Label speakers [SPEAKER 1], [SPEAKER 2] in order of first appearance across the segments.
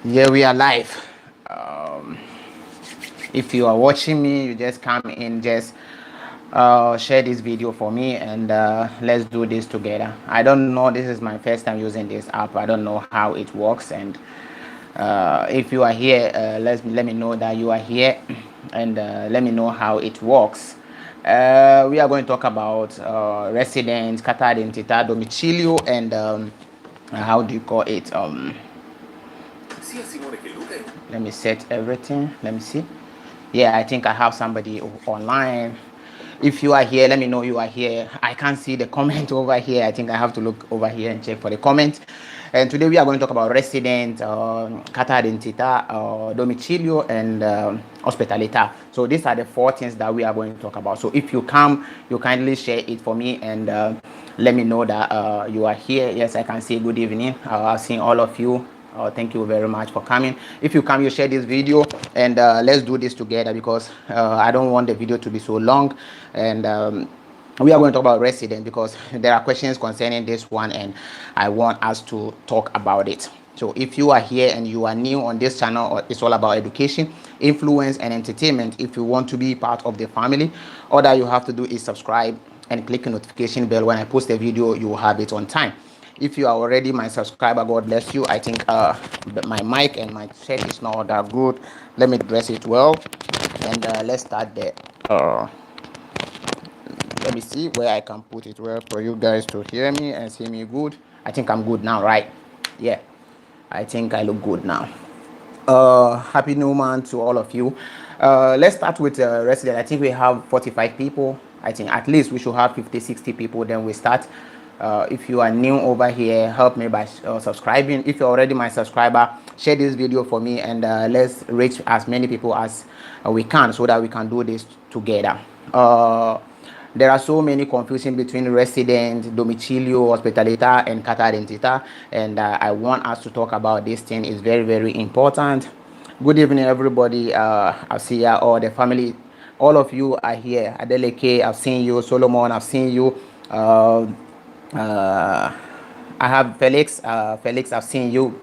[SPEAKER 1] Yeah, we are live. Um, if you are watching me, you just come in, just share this video for me, and let's do this together. I don't know. This is my first time using this app. I don't know how it works, and if you are here, let me know that you are here, and let me know how it works. We are going to talk about residence, Carta identità, domicilio, and how do you call it? Let me set everything. Let me see. Yeah, I think I have somebody online. If you are here, let me know you are here. I can't see the comment over here. I think I have to look over here and check for the comment. And today we are going to talk about resident, Carta identità, domicilio, and Ospitalita. So these are the four things that we are going to talk about. So if you come, you kindly share it for me and let me know that you are here. Yes, I can see good evening. I've seen all of you. Thank you very much for coming. If you come, you share this video, and let's do this together because I don't want the video to be so long. And we are going to talk about resident because there are questions concerning this one, and I want us to talk about it. So if you are here and you are new on this channel, it's all about education, influence, and entertainment. If you want to be part of the family, all that you have to do is subscribe and click the notification bell. When I post a video, you will have it on time. If you are already my subscriber, God bless you. I think my mic and my set is not that good. Let me dress it well, and let's start there. Let me see where I can put it well for you guys to hear me and see me good. I think I'm good now, right? Yeah, I think I look good now. Happy new month to all of you. Let's start with resident. I think we have 45 people. I think at least we should have 50-60 people, then we start. If you are new over here, help me by subscribing. If you're already my subscriber, share this video for me, and let's reach as many people as we can so that we can do this together. There are so many confusion between resident, domicilio, hospitalita, and Carta identità, and I want us to talk about this thing. It's very, very important. Good evening, everybody. I see all the family. All of you are here. Adeleke, I've seen you. Solomon, I've seen you. I have Felix. Felix, I've seen you.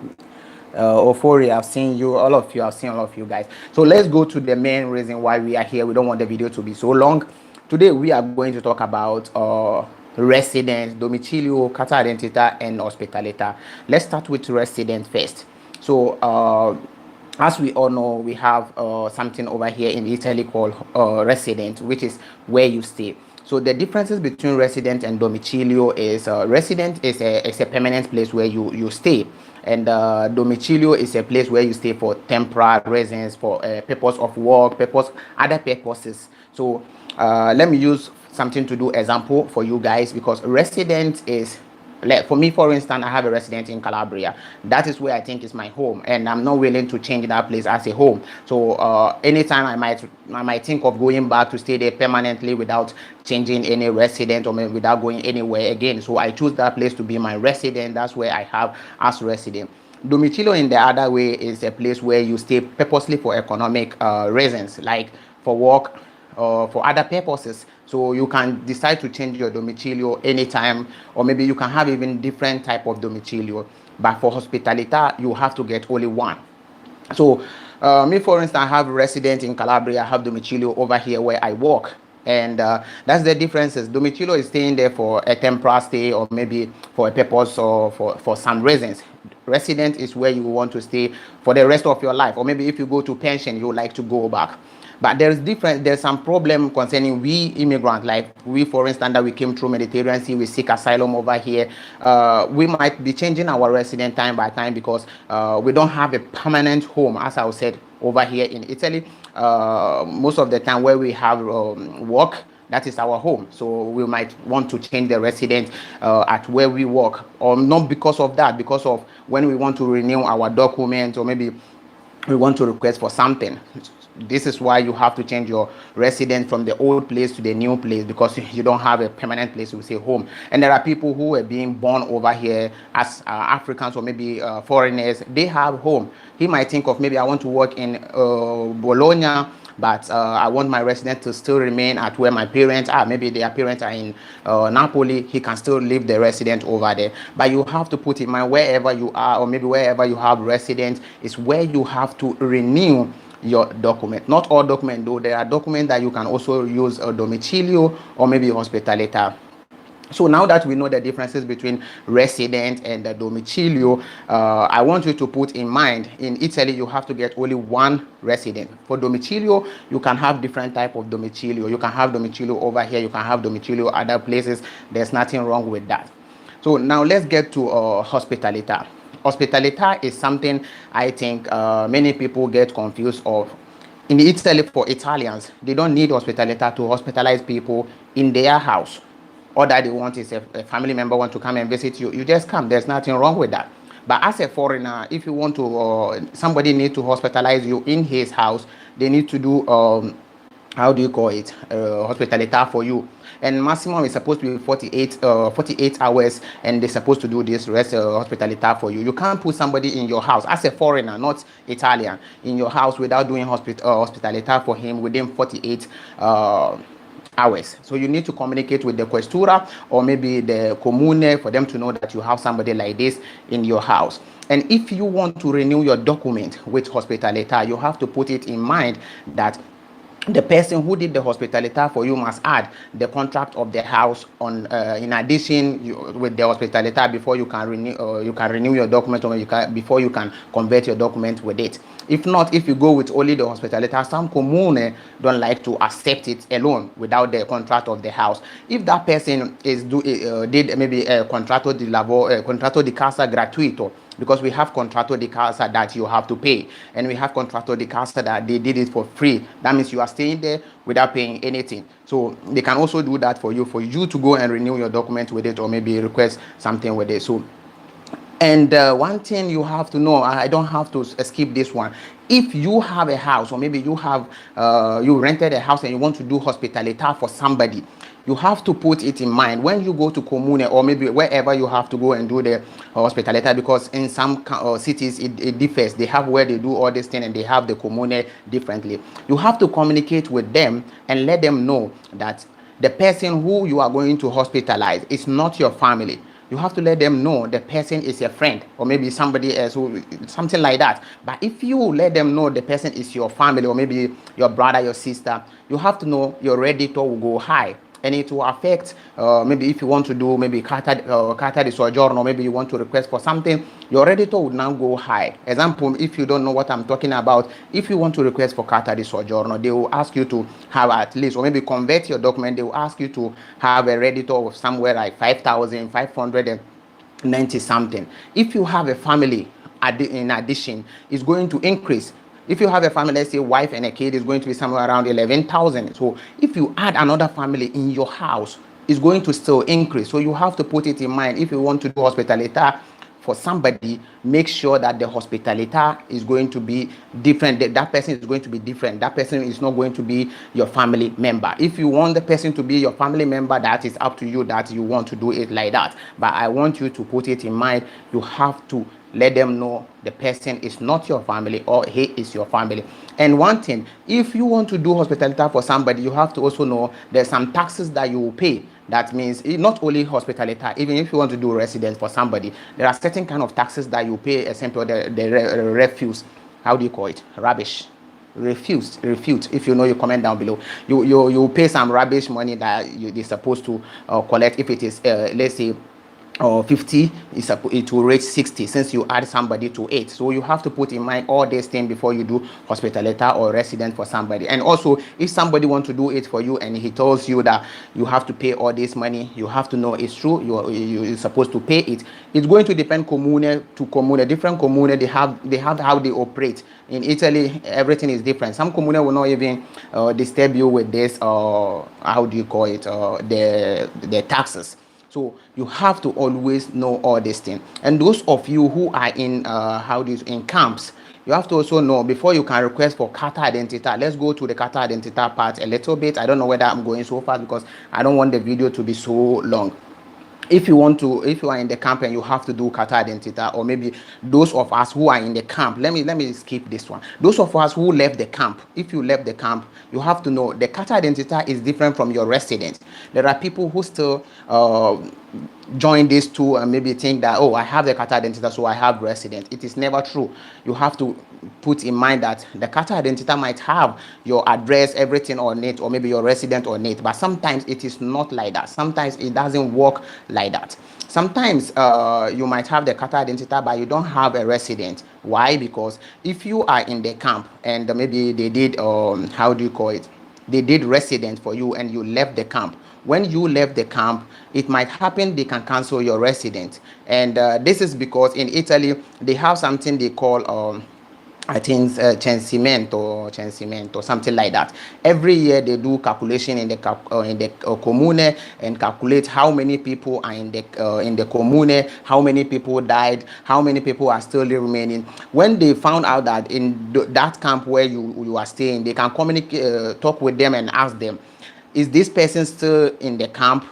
[SPEAKER 1] Euphoria, I've seen you. All of you, I've seen all of you guys. So let's go to the main reason why we are here. We don't want the video to be so long. Today we are going to talk about residence, domicilio, Carta identità, and Ospitalita. Let's start with residence first. So as we all know, we have something over here in Italy called resident, which is where you stay. So the differences between resident and domicilio is resident is a permanent place where you stay, and domicilio is a place where you stay for temporary reasons, for purpose of work, other purposes. So let me use something to do example for you guys, because resident is, like, for me, for instance, I have a residence in Calabria. That is where I think is my home, and I'm not willing to change that place as a home. So anytime I might think of going back to stay there permanently without changing any resident, or without going anywhere again. So I choose that place to be my resident. That's where I have as resident. Domicilio, in the other way, is a place where you stay purposely for economic reasons, like for work or for other purposes. So you can decide to change your domicilio anytime, or maybe you can have even different type of domicilio. But for hospitalita, you have to get only one. So me, for instance, I have resident in Calabria. I have domicilio over here where I work, and that's the differences. Domicilio is staying there for a temporary stay, or maybe for a purpose, or for some reasons. Resident is where you want to stay for the rest of your life, or maybe if you go to pension, you like to go back. But there's some problem concerning we immigrants, like we, for instance, that we came through Mediterranean Sea, we seek asylum over here. We might be changing our resident time by time, because we don't have a permanent home, as I said, over here in Italy. Most of the time where we have work, that is our home. So we might want to change the resident at where we work, or not because of that, because of when we want to renew our document, or maybe we want to request for something. This is why you have to change your residence from the old place to the new place, because you don't have a permanent place, we say home. And there are people who are being born over here as Africans, or maybe foreigners. They have home. He might think of, maybe I want to work in Bologna, but I want my resident to still remain at where my parents are. Maybe their parents are in Napoli, he can still leave the resident over there. But you have to put in mind, wherever you are, or maybe wherever you have residence, is where you have to renew your document. Not all documents though, there are documents that you can also use a domicilio or maybe Ospitalita. So now that we know the differences between resident and the domicilio, I want you to put in mind, in Italy you have to get only one resident. For domicilio, you can have different type of domicilio. You can have domicilio over here, you can have domicilio other places. There's nothing wrong with that. So now let's get to Ospitalita. Ospitalita is something I think many people get confused of. In Italy, for Italians, they don't need Ospitalita to hospitalize people in their house. All that they want is a family member want to come and visit you. You just come. There's nothing wrong with that. But as a foreigner, if you want to, somebody need to hospitalize you in his house, they need to do, how do you call it, Hospitalita for you. And maximum is supposed to be 48 hours, and they're supposed to do this rest Hospitalita for you. You can't put somebody in your house as a foreigner, not Italian, in your house without doing Hospitalita for him within 48 hours. So you need to communicate with the questura or maybe the comune for them to know that you have somebody like this in your house. And if you want to renew your document with Hospitalita, you have to put it in mind that the person who did the Hospitalita for you must add the contract of the house on in addition with the Hospitalita before you can renew your document, or before you can convert your document with it. If not, if you go with only the Hospitalita, some comune don't like to accept it alone without the contract of the house. If that person is did maybe a contratto di casa gratuito, because we have contratto di casa that you have to pay, and we have contratto di casa that they did it for free. That means you are staying there without paying anything. So they can also do that for you to go and renew your document with it, or maybe request something with it. So, and one thing you have to know, I don't have to skip this one. If you have a house, or maybe you have you rented a house and you want to do Hospitalita for somebody, you have to put it in mind when you go to comune, or maybe wherever you have to go and do the Hospitalita, because in some cities it differs. They have where they do all this thing, and they have the comune differently. You have to communicate with them and let them know that the person who you are going to hospitalize is not your family. You have to let them know the person is your friend, or maybe somebody else, something like that. But if you let them know the person is your family, or maybe your brother, your sister, you have to know your redditor will go high. And it will affect, maybe if you want to do maybe Carta di Soggiorno, maybe you want to request for something, your redditor would now go high. Example, if you don't know what I'm talking about, if you want to request for Carta di Soggiorno, they will ask you to have at least, or maybe convert your document, they will ask you to have a redditor of somewhere like 5,590 something. If you have a family, in addition, it's going to increase. If you have a family, let's say wife and a kid, is going to be somewhere around 11,000. So if you add another family in your house, it's going to still increase. So you have to put it in mind. If you want to do Hospitalita for somebody, make sure that the Hospitalita is going to be different. That person is going to be different. That person is not going to be your family member. If you want the person to be your family member, that is up to you, that you want to do it like that. But I want you to put it in mind. You have to let them know the person is not your family, or he is your family. And one thing, if you want to do Hospitalita for somebody, you have to also know there's some taxes that you will pay. That means not only Hospitalita, even if you want to do residence for somebody, there are certain kind of taxes that you pay. Example, the refuse, how do you call it, rubbish, refute. If you know, you comment down below. You pay some rubbish money that they're supposed to collect. If it is let's say 50, it will reach 60 since you add somebody to it. So you have to put in mind all these things before you do Hospitalita or resident for somebody. And also, if somebody wants to do it for you and he tells you that you have to pay all this money, you have to know it's true. You're supposed to pay it. It's going to depend comune to comune. Different comune, they have how they operate. In Italy, everything is different. Some comune will not even disturb you with this, how do you call it, the taxes. So you have to always know all these things. And those of you who are in in camps, you have to also know before you can request for Carta Identità. Let's go to the Carta Identità part a little bit. I don't know whether I'm going so fast because I don't want the video to be so long. if you want to, if you are in the camp and you have to do Qatar identity, or maybe those of us who are in the camp, let me skip this one. Those of us who left the camp, if you left the camp, you have to know the Qatar identity is different from your residence. There are people who still join these two and maybe think that, oh, I have the Qatar identity, so I have residence. It is never true. You have to put in mind that the Qatar identity might have your address, everything on it, or maybe your resident on it, but sometimes it is not like that. Sometimes it doesn't work like that. Sometimes you might have the Qatar identity, but you don't have a resident. Why? Because if you are in the camp and maybe they did how do you call it, they did resident for you and you left the camp, when you left the camp, it might happen they can cancel your resident. And this is because in Italy they have something they call I think censimento or something like that. Every year they do calculation in the comune, and calculate how many people are in the comune, how many people died, how many people are still remaining. When they found out that in that camp where you are staying, they can communicate, talk with them and ask them, is this person still in the camp?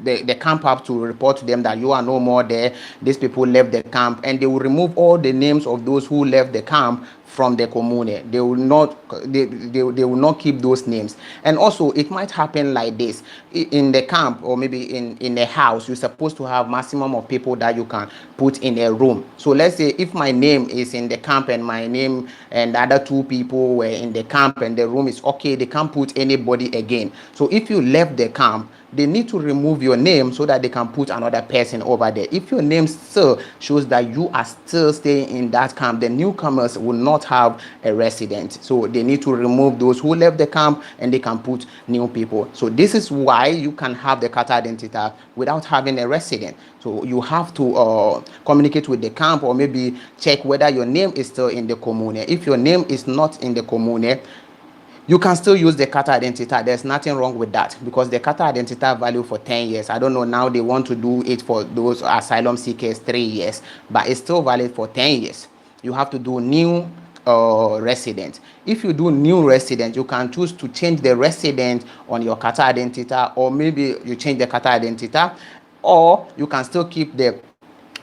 [SPEAKER 1] The camp have to report to them that you are no more there, these people left the camp, and they will remove all the names of those who left the camp from the commune. They will not they will not keep those names. And also it might happen like this: in the camp or maybe in a house, you're supposed to have maximum of people that you can put in a room. So let's say if my name is in the camp and my name and the other two people were in the camp and the room is okay, they can't put anybody again. So if you left the camp, they need to remove your name so that they can put another person over there. If your name still shows that you are still staying in that camp, the newcomers will not have a resident. So they need to remove those who left the camp and they can put new people. So this is why you can have the Qatar identity without having a resident. So you have to communicate with the camp, or maybe check whether your name is still in the commune. If your name is not in the commune, you can still use the Qatar identity. There's nothing wrong with that, because the Qatar identity value for 10 years. I don't know, now they want to do it for those asylum seekers 3 years, but it's still valid for 10 years. You have to do new resident. If you do new resident, you can choose to change the resident on your Qatar identity, or maybe you change the Qatar identity, or you can still keep the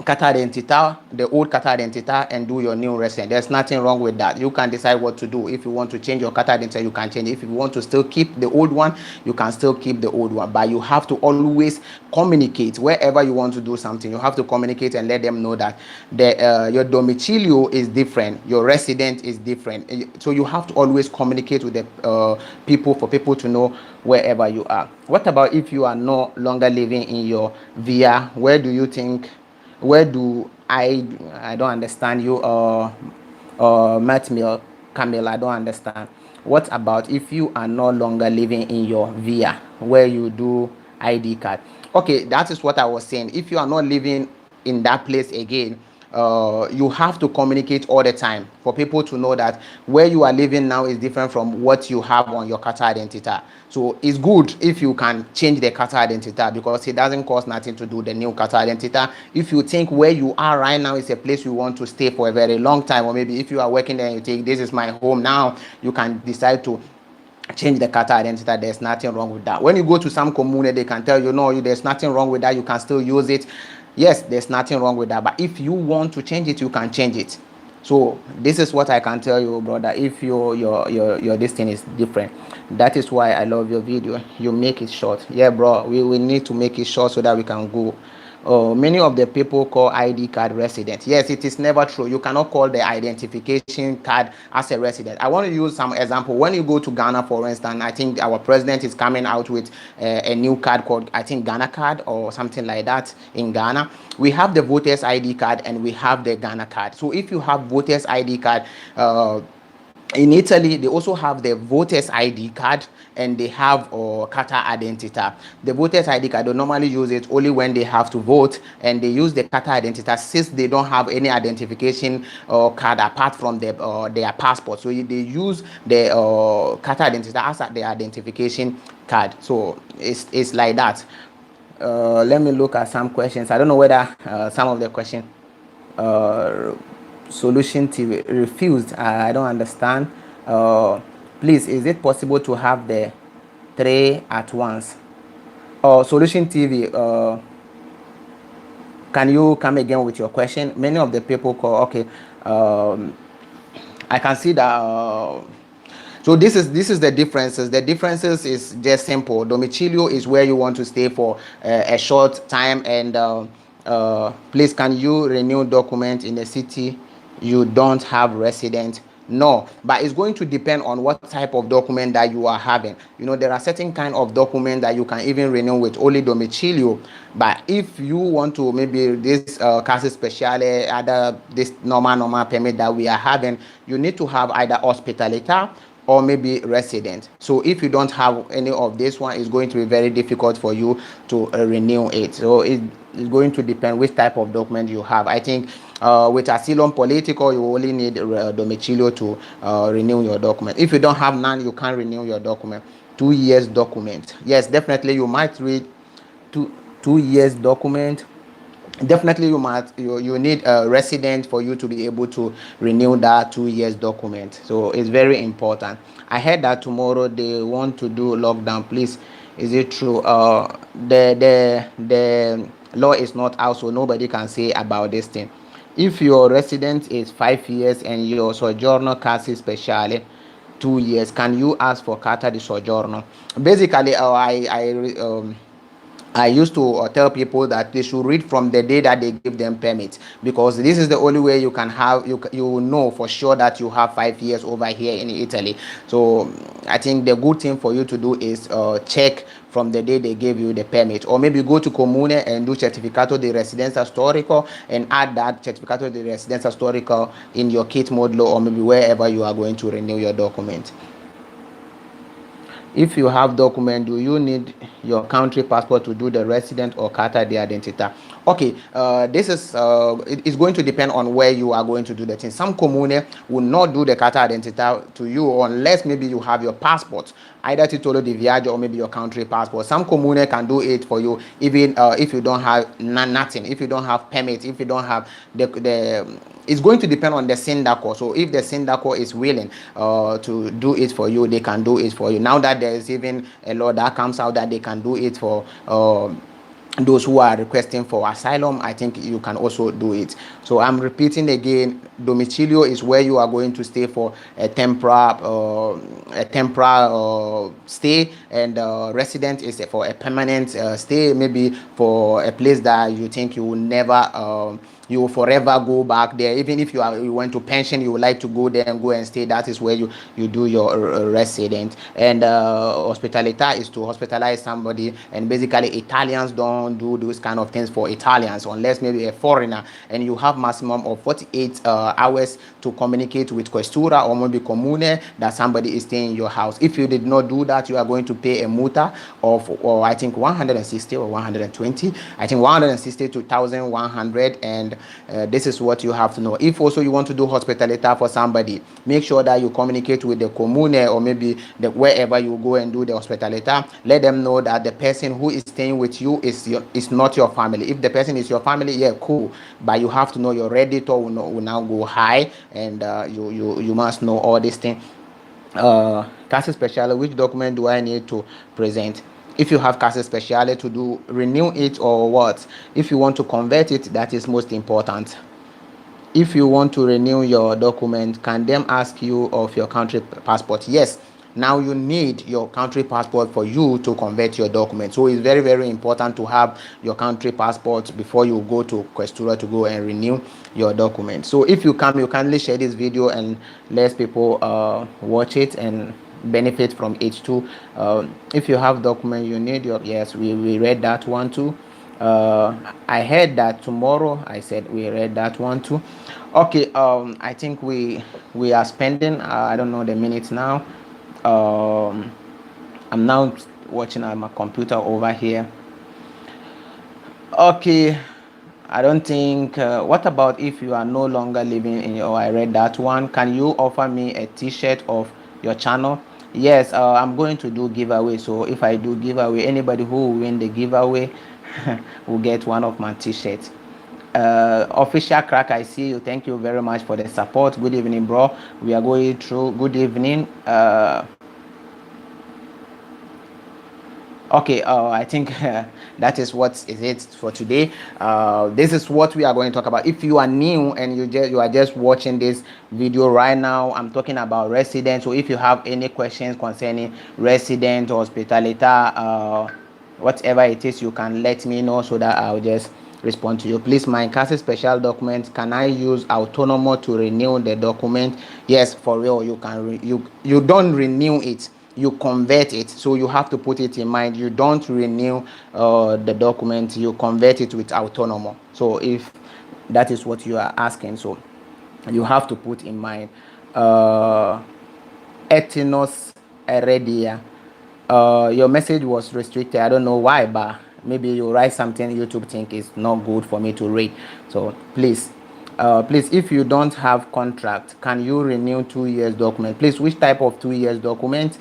[SPEAKER 1] Qatar identity, the old Qatar identity, and do your new resident. There's nothing wrong with that. You can decide what to do. If you want to change your Qatar identity, you can change it. If you want to still keep the old one, you can still keep the old one. But you have to always communicate wherever you want to do something. You have to communicate and let them know that your domicilio is different, your resident is different. So you have to always communicate with the people, for people to know wherever you are. What about if you are no longer living in your via? Where do you think? Where do I don't understand you, Matt Mill, Camille, I don't understand. What about if you are no longer living in your via where you do ID card? Okay, that is what I was saying. If you are not living in that place again, you have to communicate all the time for people to know that where you are living now is different from what you have on your Qatar identity. So it's good if you can change the Qatar identity, because it doesn't cost nothing to do the new Qatar identity. If you think where you are right now is a place you want to stay for a very long time, or maybe if you are working there and you think this is my home now, you can decide to change the Qatar identity. There's nothing wrong with that. When you go to some commune, they can tell you, no, there's nothing wrong with that, you can still use it. Yes, there's nothing wrong with that, but if you want to change it, you can change it. So this is what I can tell you, brother. If your this thing is different, that is why I love your video. You make it short. Yeah, bro, we need to make it short so that we can go. Many of the people call ID card resident. Yes, it is never true. You cannot call the identification card as a resident. I want to use some example. When you go to Ghana, for instance, I think our president is coming out with a new card called, I think, Ghana card or something like that in Ghana. We have the voters ID card and we have the Ghana card. So if you have voters ID card, in Italy, they also have the voters ID card and they have Qatar identity. The voters ID card, they normally use it only when they have to vote, and they use the Qatar identity since they don't have any identification card apart from their passport. So they use the Qatar identity as their identification card. So it's like that. Let me look at some questions. I don't know whether some of the questions Solution TV refused. I don't understand. Please, is it possible to have the 3 at once? Solution TV, Can you come again with your question? Many of the people call. Okay, I can see that. So this is the differences. The differences is just simple. Domicilio is where you want to stay for a short time, and please, can you renew document in the city you don't have resident? No, but it's going to depend on what type of document that you are having. You know, there are certain kind of document that you can even renew with only domicilio. But if you want to, maybe this casa speciale, other this normal permit that we are having, you need to have either hospitalita or maybe resident. So if you don't have any of this one, it's going to be very difficult for you to renew it. So it's going to depend which type of document you have. I think with asylum political, you only need domicilio to renew your document. If you don't have none, you can't renew your document. 2 years document. Yes, definitely you might read 2 years document. Definitely you need a resident for you to be able to renew that 2 years document. So it's very important. I heard that tomorrow they want to do lockdown. Please, is it true? The law is not out, so nobody can say about this thing. If your resident is 5 years and your sojourner casi speciale 2 years, can you ask for carta di soggiorno? Basically, I used to tell people that they should read from the day that they give them permit, because this is the only way you can have you know for sure that you have 5 years over here in Italy. So I think the good thing for you to do is check from the day they gave you the permit, or maybe go to Comune and do certificato di residenza storico and add that certificato di residenza storico in your kit modulo, or maybe wherever you are going to renew your document. If you have document, do you need your country passport to do the resident or carta de identità? Okay, this is it's going to depend on where you are going to do the thing. Some comune will not do the carta identità to you unless maybe you have your passport, either titolo di viaggio or maybe your country passport. Some comune can do it for you even if you don't have nothing, if you don't have permit, if you don't have the it's going to depend on the sindaco. So if the sindaco is willing to do it for you, they can do it for you. Now that there is even a law that comes out that they can do it for those who are requesting for asylum, I think you can also do it. So I'm repeating again, domicilio is where you are going to stay for a temporary stay, and resident is for a permanent stay, maybe for a place that you think you will never you will forever go back there. Even if you went to pension, you would like to go there and go and stay. That is where you do your resident. And hospitalita is to hospitalize somebody. And basically, Italians don't do those kind of things for Italians unless maybe a foreigner. And you have maximum of 48 hours to communicate with questura or maybe comune that somebody is staying in your house. If you did not do that, you are going to pay a multa of, or I think 160 or 120. I think 160 to 1,100, and this is what you have to know. If also you want to do hospitalita for somebody, make sure that you communicate with the comune or maybe wherever you go and do the hospitalita. Let them know that the person who is staying with you is not your family. If the person is your family, yeah, cool, but you have to know your redditor will now go high, and you must know all these things. Casa Speciale, which document do I need to present? If you have Casa Speciale to do renew it or what? If you want to convert it, that is most important. If you want to renew your document, can them ask you of your country passport? Yes. Now you need your country passport for you to convert your document. So it's very, very important to have your country passport before you go to Questura to go and renew your document. So if you come, you kindly share this video and let people watch it and benefit from it too. If you have document you need your, yes, we read that one too. I heard that tomorrow. I said we read that one too. Okay, I think we are spending I don't know the minutes now. I'm now watching on my computer over here. Okay, I don't think what about if you are no longer living in your, I read that one. Can you offer me a t-shirt of your channel? Yes, I'm going to do giveaway. So if I do giveaway, anybody who will win the giveaway will get one of my t-shirts. Official Crack, I see you. Thank you very much for the support. Good evening, bro. We are going through. Good evening. Okay, I think that is what is it for today. This is what we are going to talk about. If you are new and you are just watching this video right now, I'm talking about resident. So if you have any questions concerning resident, hospitalita, whatever it is, you can let me know so that I'll just respond to you. Please, my CASI special document, can I use autonomous to renew the document? Yes, for real, you can. You don't renew it, you convert it. So you have to put it in mind, you don't renew the document, you convert it with autonomous. So if that is what you are asking, so you have to put in mind etinos heredia. Your message was restricted, I don't know why, but maybe you write something YouTube think is not good for me to read. So please, please, if you don't have contract, can you renew 2 years document? Please, which type of 2 years document?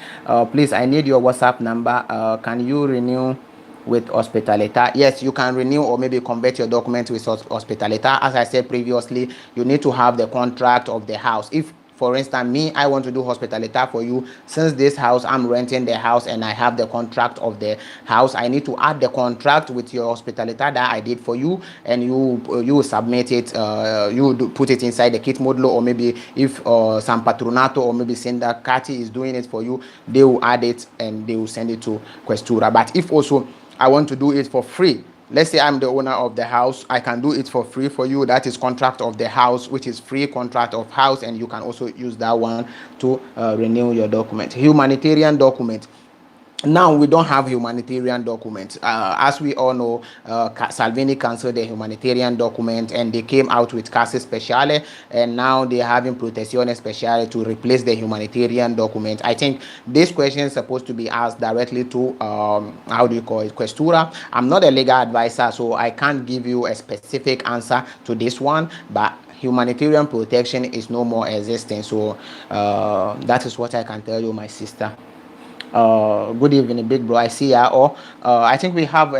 [SPEAKER 1] Please, I need your WhatsApp number. Can you renew with Ospitalita? Yes, you can renew or maybe convert your document with Ospitalita. As I said previously, you need to have the contract of the house. If, for instance, me, I want to do Hospitalita for you. Since this house, I'm renting the house and I have the contract of the house, I need to add the contract with your Hospitalita that I did for you, and you submit it. You put it inside the kit modulo, or maybe if San Patronato or maybe Senda Carta is doing it for you, they will add it and they will send it to Questura. But if also I want to do it for free, let's say I'm the owner of the house, I can do it for free for you. That is contract of the house, which is free contract of house, and you can also use that one to renew your document. Humanitarian document. Now we don't have humanitarian documents. As we all know, Salvini canceled the humanitarian document and they came out with Case Speciale, and now they're having Protezione Speciale to replace the humanitarian document. I think this question is supposed to be asked directly to how do you call it, Questura. I'm not a legal advisor, so I can't give you a specific answer to this one, but humanitarian protection is no more existing. So that is what I can tell you, my sister. Good evening, big bro. I see ya. Or I think we have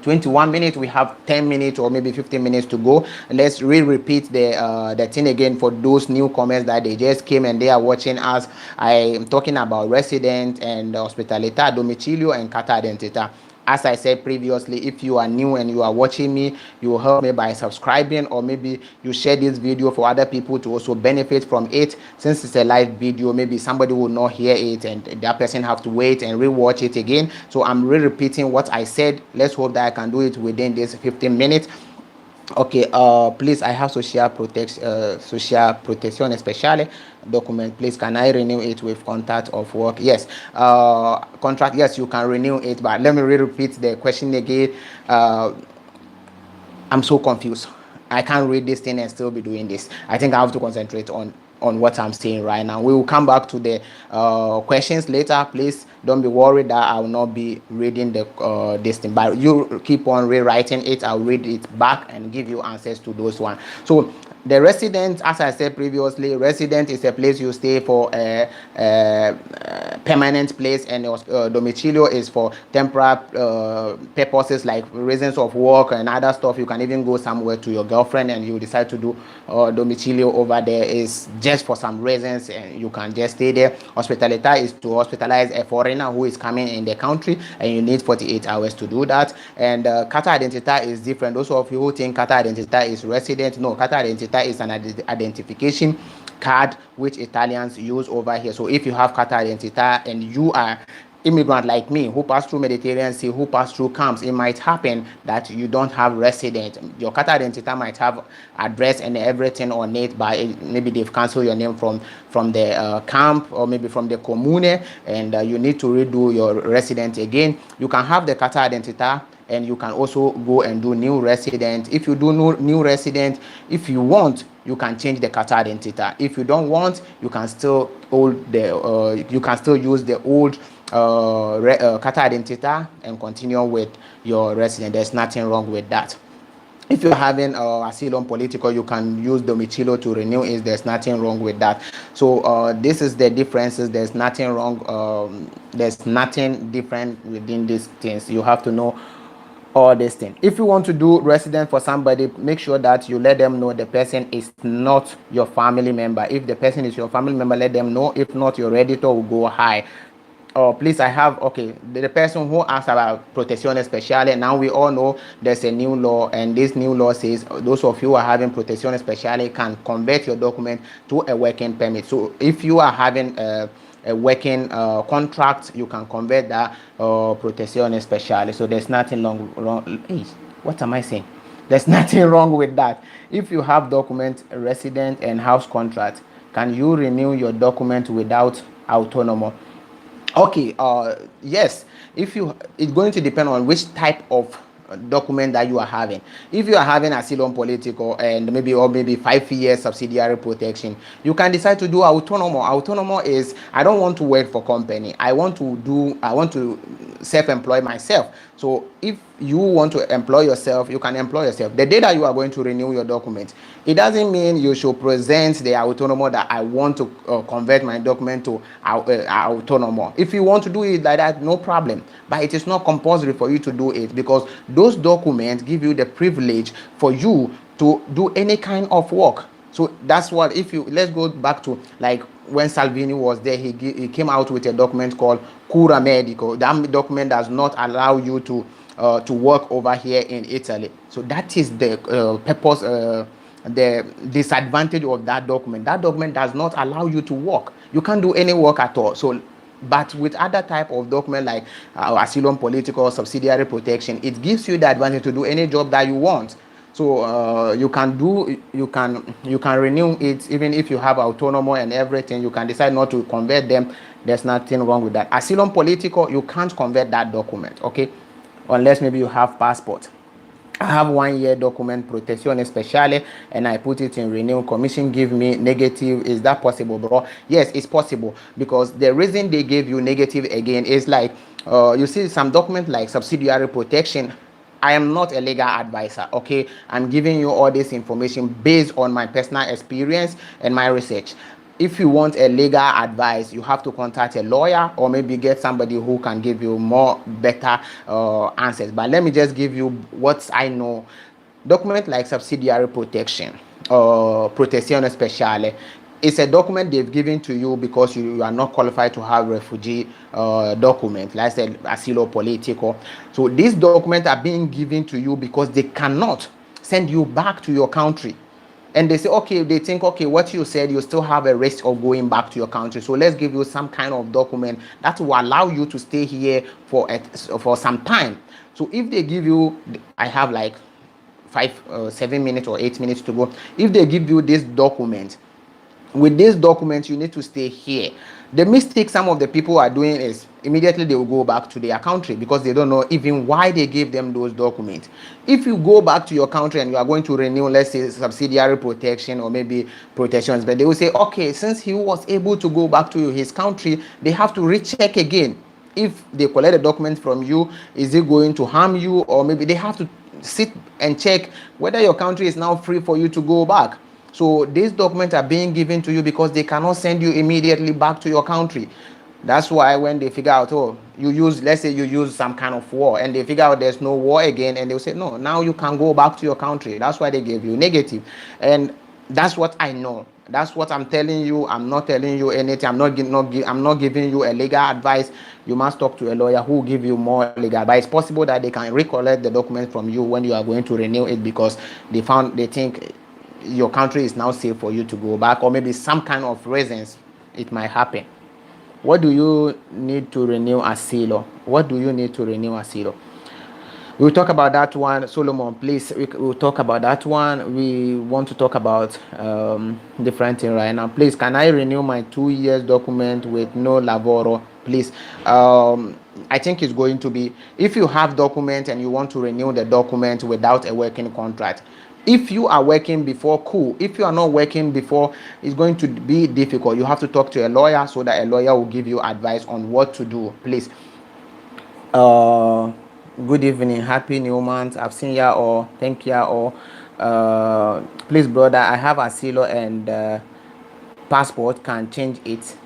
[SPEAKER 1] 21 minutes. We have 10 minutes or maybe 15 minutes to go. Let's repeat the thing again for those newcomers that they just came and they are watching us. I am talking about resident and Ospitalita, Domicilio, and Carta Identità. As I said previously, if you are new and you are watching me, you will help me by subscribing, or maybe you share this video for other people to also benefit from it. Since it's a live video, maybe somebody will not hear it and that person have to wait and rewatch it again. So I'm repeating what I said. Let's hope that I can do it within this 15 minutes. Okay, please, I have social protection especially document. Please, can I renew it with contract of work? Yes, contract, yes, you can renew it, but let me repeat the question again. I'm so confused. I can't read this thing and still be doing this. I think I have to concentrate on what I'm saying right now. We will come back to the questions later. Please don't be worried that I will not be reading the this thing, but you keep on rewriting it. I'll read it back and give you answers to those ones. So the resident, as I said previously, resident is a place you stay for a permanent place, and domicilio is for temporary purposes like reasons of work and other stuff. You can even go somewhere to your girlfriend and you decide to do domicilio over there. Is just for some reasons and you can just stay there. Hospitalita is to hospitalize a foreigner who is coming in the country and you need 48 hours to do that. And Carta Identità is different. Those of you who think Carta Identità is resident, no, Carta Identità is an identification card which Italians use over here. So if you have Carta Identità and you are immigrant like me who pass through Mediterranean Sea, who pass through camps, it might happen that you don't have resident. Your Carta Identità might have address and everything on it, but maybe they've canceled your name from the camp or maybe from the comune, and you need to redo your resident again. You can have the Carta Identità and you can also go and do new resident. If you do new resident, if you want, you can change the Carta Identità. If you don't want, you can still you can still use the old Carta Identità and continue with your resident. There's nothing wrong with that. If you're having asylum political, you can use domicilio to renew it. There's nothing wrong with that. So this is the differences. There's nothing wrong. There's nothing different within these things. You have to know all these things. If you want to do resident for somebody, make sure that you let them know the person is not your family member. If the person is your family member, let them know. If not, your redditor will go high. Oh, please, I have, okay, the person who asked about protection especial. Now we all know there's a new law, and this new law says those of you who are having protection especial can convert your document to a working permit. So if you are having a working contract, you can convert that protection especial. So there's nothing wrong. Hey, what am I saying? There's nothing wrong with that. If you have document, resident and house contract, can you renew your document without autonomy? Okay, yes. If you, it's going to depend on which type of document that you are having. If you are having asylum political and maybe 5 years subsidiary protection, you can decide to do autonomo. Autonomo is, I don't want to work for company. I want to self-employ myself. So if you want to employ yourself, you can employ yourself. The day that you are going to renew your document, it doesn't mean you should present the autonomo that I want to convert my document to autonomo. If you want to do it like that, no problem. But it is not compulsory for you to do it, because those documents give you the privilege for you to do any kind of work. So that's what, if you, let's go back to like when Salvini was there, he came out with a document called Cura Medico. That document does not allow you to work over here in Italy. So that is the purpose, the disadvantage of that document. That document does not allow you to work. You can't do any work at all. So, but with other type of document like asylum political subsidiary protection, it gives you the advantage to do any job that you want. So you can renew it even if you have autonomy and everything. You can decide not to convert them. There's nothing wrong with that. Asylum political, you can't convert that document, okay, unless maybe you have passport. I have 1 year document protection especially, and I put it in renew. Commission give me negative. Is that possible, bro? Yes, it's possible, because the reason they gave you negative again is like you see some document like subsidiary protection. I am not a legal advisor, okay? I'm giving you all this information based on my personal experience and my research. If you want a legal advice, you have to contact a lawyer or maybe get somebody who can give you more better answers. But let me just give you what I know. Document like subsidiary protection, protection especially, it's a document they've given to you because you are not qualified to have refugee document, like I said, asilo political. So these documents are being given to you because they cannot send you back to your country. And they say, okay, they think, okay, what you said, you still have a risk of going back to your country. So let's give you some kind of document that will allow you to stay here for some time. So if they give you, I have like 7 minutes or 8 minutes to go. If they give you this document, with this document you need to stay here. The mistake some of the people are doing is immediately they will go back to their country because they don't know even why they gave them those documents. If you go back to your country and you are going to renew, let's say, subsidiary protection or maybe protections, but they will say, okay, since he was able to go back to his country, they have to recheck again. If they collect a document from you, is it going to harm you? Or maybe they have to sit and check whether your country is now free for you to go back. So these documents are being given to you because they cannot send you immediately back to your country. That's why when they figure out, oh, let's say you use some kind of war, and they figure out there's no war again, and they'll say, no, now you can go back to your country. That's why they gave you negative. And that's what I know. That's what I'm telling you. I'm not telling you anything. I'm not giving you a legal advice. You must talk to a lawyer who will give you more legal advice. It's possible that they can recollect the document from you when you are going to renew it because they think your country is now safe for you to go back, or maybe some kind of reasons it might happen. What do you need to renew asilo? What do you need to renew asilo? We'll talk about that one. Solomon, please, we'll talk about that one. We want to talk about different thing right now. Please, can I renew my 2 years document with no lavoro? Please. I think it's going to be, if you have document and you want to renew the document without a working contract. If you are working before, cool. If you are not working before, it's going to be difficult. You have to talk to a lawyer so that a lawyer will give you advice on what to do. Please. Good evening, happy new month. I've seen ya all. Thank ya all. Please, brother, I have asilo and passport. Can change it.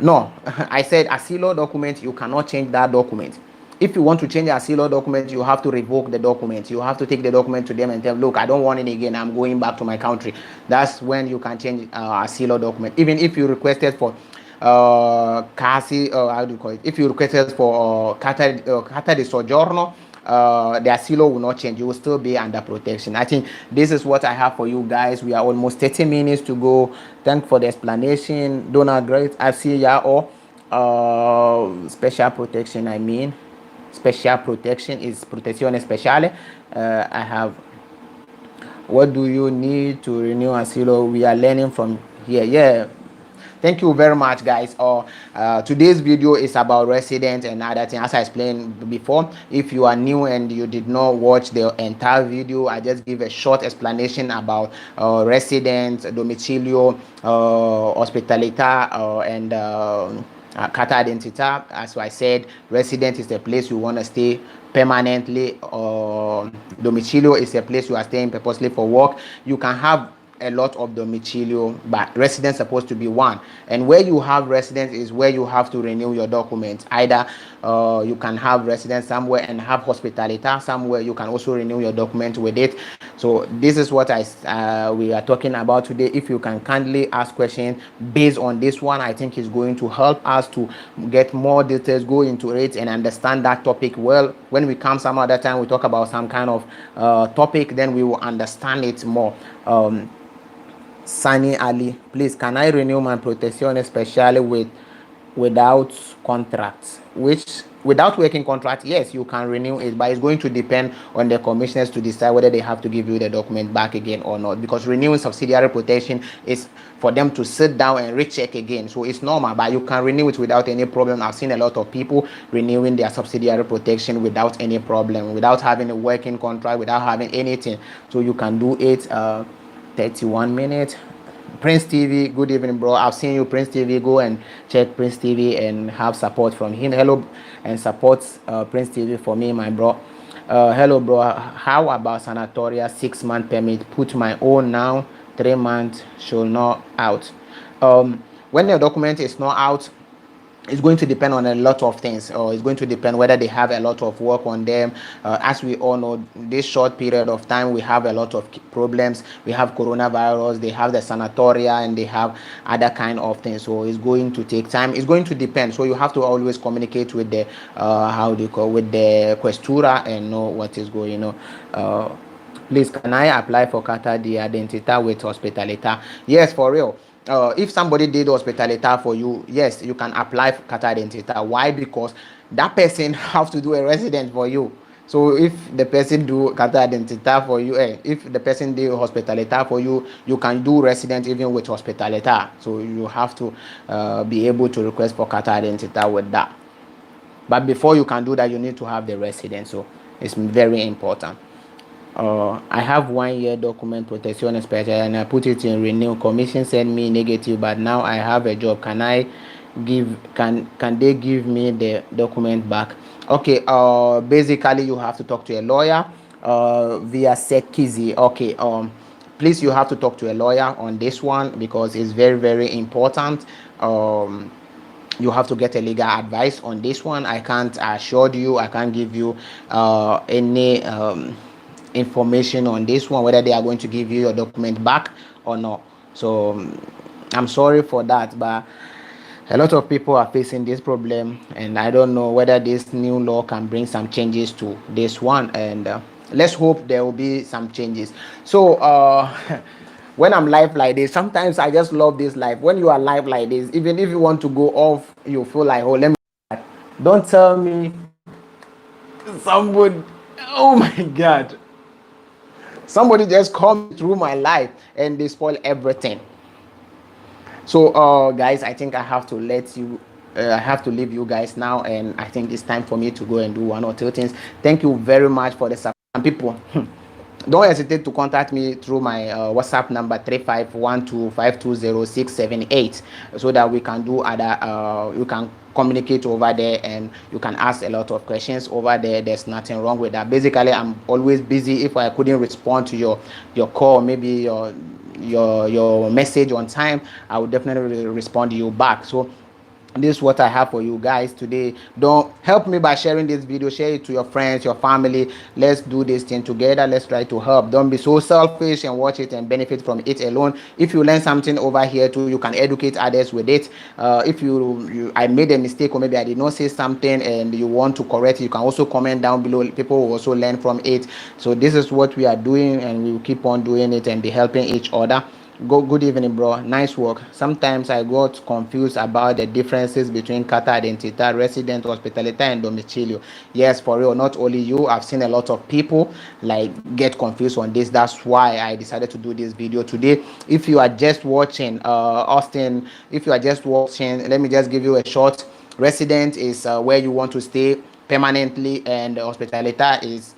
[SPEAKER 1] No, I said asilo document, you cannot change that document. If you want to change the asilo document, you have to revoke the document. You have to take the document to them and tell them, look, I don't want it again. I'm going back to my country. That's when you can change asilo document. Even if you requested for casi, how do you call it? If you requested for carta de soggiorno, the asilo will not change. You will still be under protection. I think this is what I have for you guys. We are almost 30 minutes to go. Thank for the explanation. Donald Great. I see ya all. Special protection. I mean, special protection is protezione speciale. I have. What do you need to renew asilo? We are learning from here. Yeah. Thank you very much, guys. Today's video is about residents and other things. As I explained before, if you are new and you did not watch the entire video, I just give a short explanation about residents, domicilio, ospitalita, and carta identità. As I said, resident is the place you want to stay permanently. Domicilio is a place you are staying purposely for work. You can have a lot of domicilio, but residence supposed to be one, and where you have residence is where you have to renew your documents. Either you can have residence somewhere and have hospitalita somewhere. You can also renew your document with it. So this is what we are talking about today. If you can kindly ask questions based on this one, I think it's going to help us to get more details, go into it, and understand that topic well. When we come some other time, we talk about some kind of topic, then we will understand it more. Sunny Ali, please, can I renew my protection, especially without contracts? Without working contract, yes, you can renew it, but it's going to depend on the commissioners to decide whether they have to give you the document back again or not. Because renewing subsidiary protection is for them to sit down and recheck again, so it's normal. But you can renew it without any problem. I've seen a lot of people renewing their subsidiary protection without any problem, without having a working contract, without having anything. So you can do it. 31 minutes. Prince TV, good evening, bro. I've seen you, Prince TV. Go and check Prince TV and have support from him. Hello, and support Prince TV for me, my bro. Hello, bro. How about sanatoria 6-month permit? Put my own now. 3 months should not out. When the document is not out, it's going to depend on a lot of things, or it's going to depend whether they have a lot of work on them. As we all know, this short period of time, we have a lot of problems. We have coronavirus, they have the sanatoria, and they have other kind of things. So it's going to take time. It's going to depend. So you have to always communicate with the with the questura and know what is going on. Please, can I apply for Carta de Identità with Ospitalita? Yes, for real. If somebody did Ospitalita for you, yes, you can apply for Carta Identità. Why? Because that person have to do a resident for you. So if the person do Carta Identità for you, if the person do Ospitalita for you, you can do resident even with Ospitalita. So you have to be able to request for Carta Identità with that. But before you can do that, you need to have the resident. So it's very important. I have 1 year document protection special and I put it in renew. Commission sent me negative, but now I have a job. Can they give me the document back? Okay, basically you have to talk to a lawyer via Sekizi. Okay, please, you have to talk to a lawyer on this one because it's very, very important. You have to get a legal advice on this one. I can't assure you, I can't give you any information on this one, whether they are going to give you your document back or not. So I'm sorry for that, but a lot of people are facing this problem, and I don't know whether this new law can bring some changes to this one, and let's hope there will be some changes. So when I'm live like this, sometimes I just love this life. When you are live like this, even if you want to go off, you feel like, oh, let me, don't tell me somebody, oh my God, somebody just come through my life and they spoil everything. So guys, I think I have to let you I have to leave you guys now, and I think it's time for me to go and do 1 or 2 things. Thank you very much for the support. People, don't hesitate to contact me through my WhatsApp number 3512520678, so that we can do other you can communicate over there and you can ask a lot of questions over there. There's nothing wrong with that. Basically, I'm always busy. If I couldn't respond to your call, maybe your message on time, I would definitely respond to you back. So this is what I have for you guys today. Don't help me by sharing this video, share it to your friends, your family. Let's do this thing together. Let's try to help. Don't be so selfish and watch it and benefit from it alone. If you learn something over here too, you can educate others with it. If I made a mistake, or maybe I did not say something and you want to correct it, you can also comment down below. People will also learn from it. So this is what we are doing, and we will keep on doing it and be helping each other. Good evening, bro. Nice work. Sometimes I got confused about the differences between Carta Identità, Resident, Ospitalita, and Domicilio. Yes, for real. Not only you, I've seen a lot of people like get confused on this. That's why I decided to do this video today. If you are just watching, Austin, if you are just watching, let me just give you a short. Resident is where you want to stay permanently, and Ospitalita is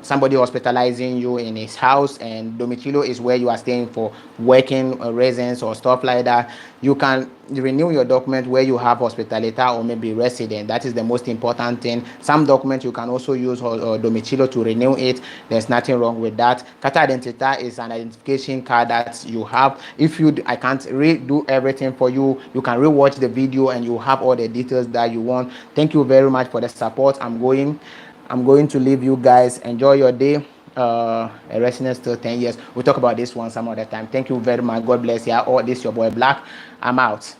[SPEAKER 1] somebody hospitalizing you in his house, and domicilio is where you are staying for working reasons or stuff like that. You can renew your document where you have hospitalita or maybe resident. That is the most important thing. Some documents you can also use domicilio to renew it. There's nothing wrong with that. Carta identità is an identification card that you have. If you I can't redo everything for you, you can rewatch the video and you have all the details that you want. Thank you very much for the support. I'm going to leave you guys. Enjoy your day. A resident still 10 years. We'll talk about this one some other time. Thank you very much. God bless you. All this your boy Black. I'm out.